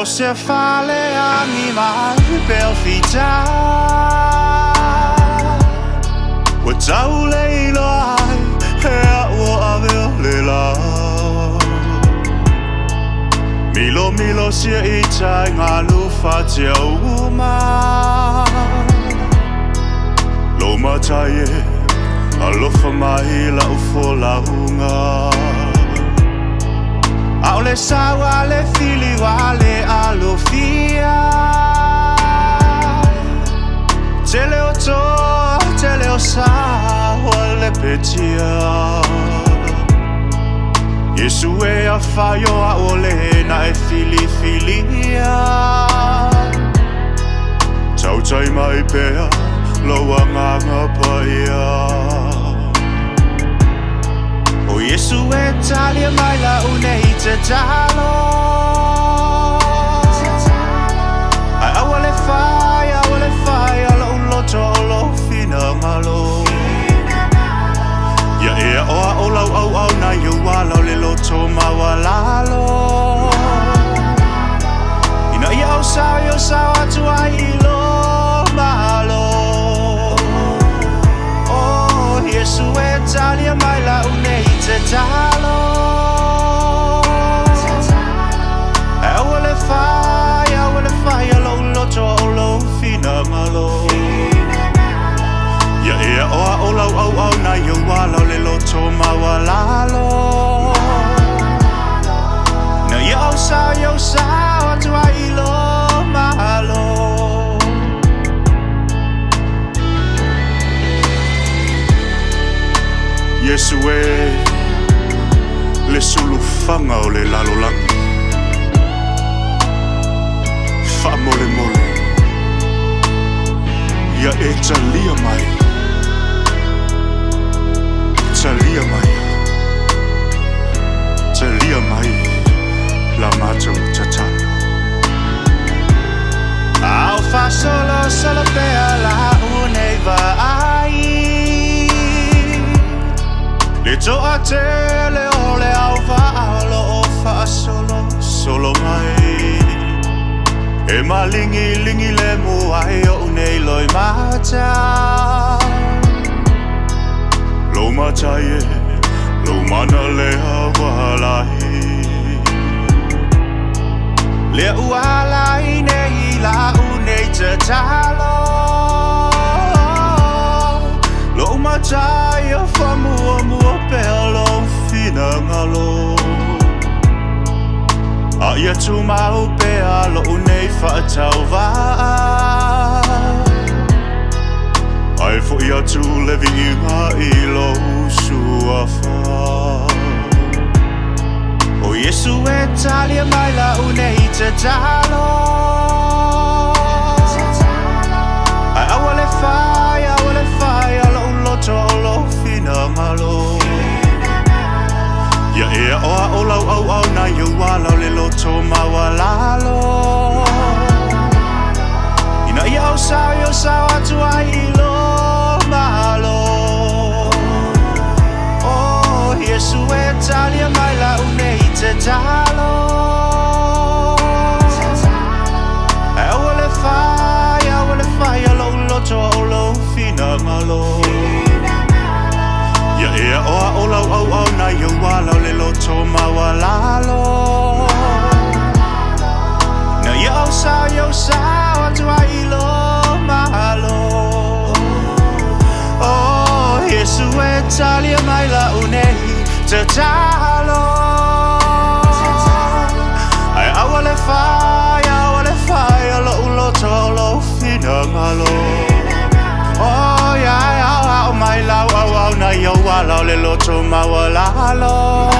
o se fale animal per fita o tau leilo ai hea o aveo lela milo milo sia I tai ngā lufa te auma lo matai e alofa mai la ufo launga Au le sawa le fili wa le alofia Te leo to, te leo sa wa le petia Iesu e a whaio a ole na e fili filia Tau tai mai pea, loa nganga paia O Iesu e talia mai la unei tatalo Ai awa le whai ala un loto o lo fina malo Ia ea oa o lau au na iu walau le loto mawalalo Ina ia au sao atu a ilo malo Oh Iesu e talia mai la unei tatalo Awa le whai alo loto o lo fina malo Ia ea oa o lau au na iu walau le loto mawalalo Na ia au sao atu a ilo malo Iesu e le sulufanga o le lalolangi Wha mole mole Ia e talia mai Talia mai La matou tatalo Au fa solo pea la unei vai Le toa te le ole au vaalo o fa solo mai E malingi le muai o unei loi mata Lo matai e, lo mana le hawalai Le ualai nei la unei tatalo Lo matai a whamua pea lo fina ngalo A ia tu mau pea lo unei whaatau waa Ai fo ia tu levi inga I lo suafa O Iesu e talia mai la unei tatalo Ai awa le whai ala un loto o lo fina malo Ia ea oa o lau au na iu walau le loto mawalalo Ina ia au sao atu a ilo malo Oh Iesu e talia mai la unei tatalo Awa le whai alo un loto o lo fina malo Ia ea oa o lau au na iu walau le loto mawalalo Na ia au sao atu a ilo malo Oh Iesu e talia mai la unei tatalo Ai awa le whai alo un loto lo fina malo Oh ia au mai lau au na iau walau le loto mawalalo